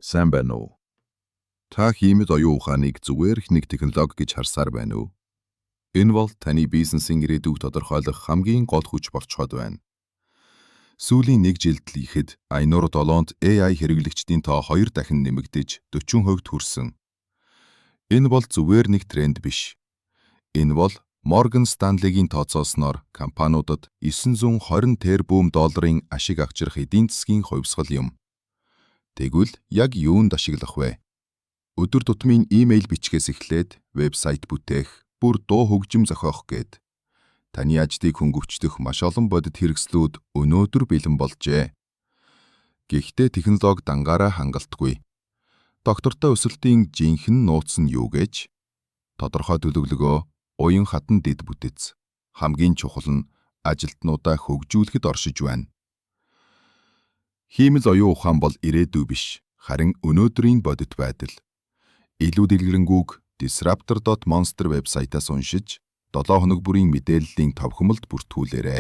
Сайн байна уу? Та хиймэл оюун ухааныг зүгээр их нэг технологи гэж харсаар байна уу? Энэ бол таны бизнесийн ирээдүйг тодорхойлох хамгийн гол хүч болж ход байна. Сүүлийн 1 жилд л ихэд Айнур 7-нд AI хэрэглэгчдийн тоо 2 дахин нэмэгдэж 40% хүрсэн. Энэ бол зүгээр нэг тренд биш. Энэ бол Morgan Stanley-гийн тооцоосноор компаниудад $920 тэрбум ашиг авчрах эдийн засгийн хувьсгал юм. Тэгвэл яг юунд ашиглах вэ? Өдөр тутмын имэйл бичгээс эхлээд вебсайт бүтээх, бүр дуу хөгжим зохиох гээд таны ажлыг хөнгөвчлөх маш олон бодит хэрэгслүүд өнөөдөр бэлэн болжээ. Гэхдээ технологи дангаараа хангалтгүй. Доктортой өсөлтийн жинхэнэ нууц нь юу гэж? Тодорхой төлөвлөгөө, уян хатан дэд бүтэц. Хамгийн чухал нь ажилтнуудаа хөгжүүлэхэд оршиж байна. Хиймэл оюун ухаан бол ирээдүй биш, харин өнөөдрийн бодит байдал. Илүү дэлгэрэнгүй disruptor.monster вебсайтаас уншиж 7 хоног бүрийн мэдээллийн товхомолд бүртгүүлээрэй.